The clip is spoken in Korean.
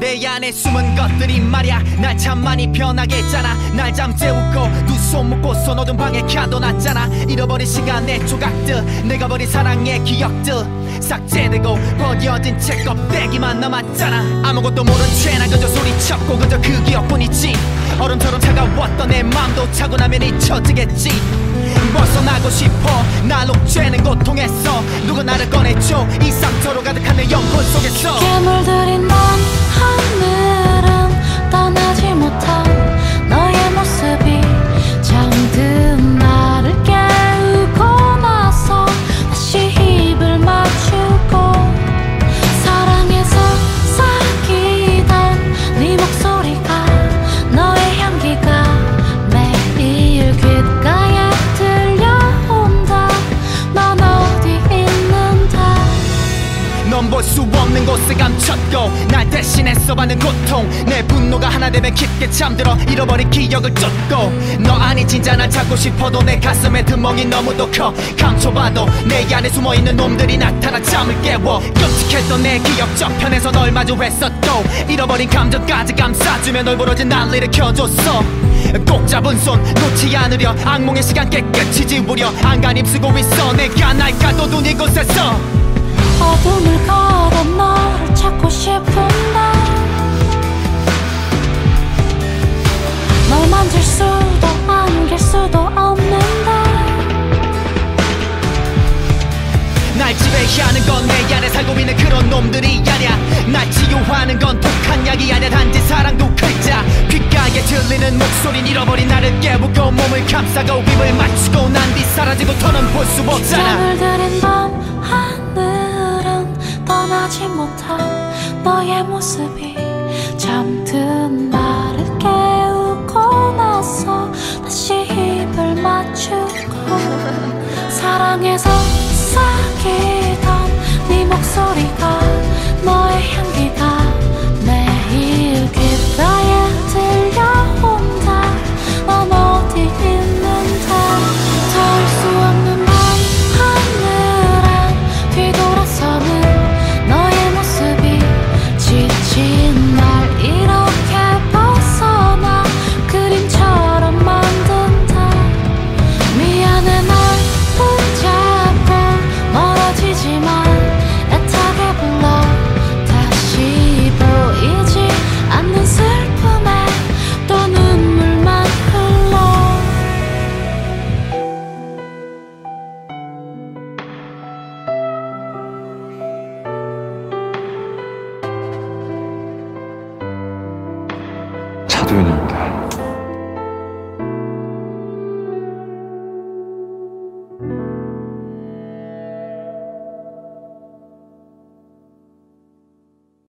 내 안에 숨은 것들이 말야 날 참 많이 변하게 했잖아. 날 잠재우고 두 손 묶고서 어두운 방에 가둬놨잖아. 잃어버린 시간의 조각들, 내가 버린 사랑의 기억들 삭제되고 버려진 채 껍데기만 남았잖아. 아무것도 모른 채 난 그저 소리쳤고 그저 그 기억뿐이지. 얼음처럼 차가웠던 내 맘도 차고 나면 잊혀지겠지. 벗어나고 싶어 날 옥죄는 고통에서 누가 나를 꺼내줘. 이 상처로 가득한 내 영혼 속에서 깊게 물들인 넌 하늘은 떠나지 못한 너의 모습이 잠든 나를 깨우고 나서 다시 입을 맞추고 사랑에서 사귀던 네 목소리가 너의 향기가 매일 귓가에 들려온다. 넌 어디 있는데. 넌 볼 수 없는 곳에 감췄고 날 대신해서 받는 고통. 내 분노가 하나 되면 깊게 잠들어 잃어버린 기억을 쫓고 너 아니 진짜 날 찾고 싶어도 내 가슴에 드멍이 너무도 커. 감춰봐도 내 안에 숨어있는 놈들이 나타나 잠을 깨워. 끔찍했던 내 기억 저편에서 널 마주했었고 잃어버린 감정까지 감싸주며 널 부러진 날 일으켜줬어. 꼭 잡은 손 놓지 않으려 악몽의 시간 깨끗이 지우려 안간힘 쓰고 있어. 내가 날 가둬둔 이곳에서 어둠을 걸어 너를 찾고 싶은데 널 만질 수도 안길 수도 없는데. 날 지배하는 건 내 안에 살고 있는 그런 놈들이 아냐. 날 치유하는 건 독한 약이 아냐. 단지 사랑 두 글자. 귓가에 들리는 목소린 잃어버린 나를 깨우고 몸을 감싸고 입을 맞추고 난 뒤 사라지고 더는 볼 수 없잖아. 물들인 밤 하늘은 떠나지 못한 너의 모습이 잠든 나를 깨우고 나서 다시 입을 맞추고 사랑해서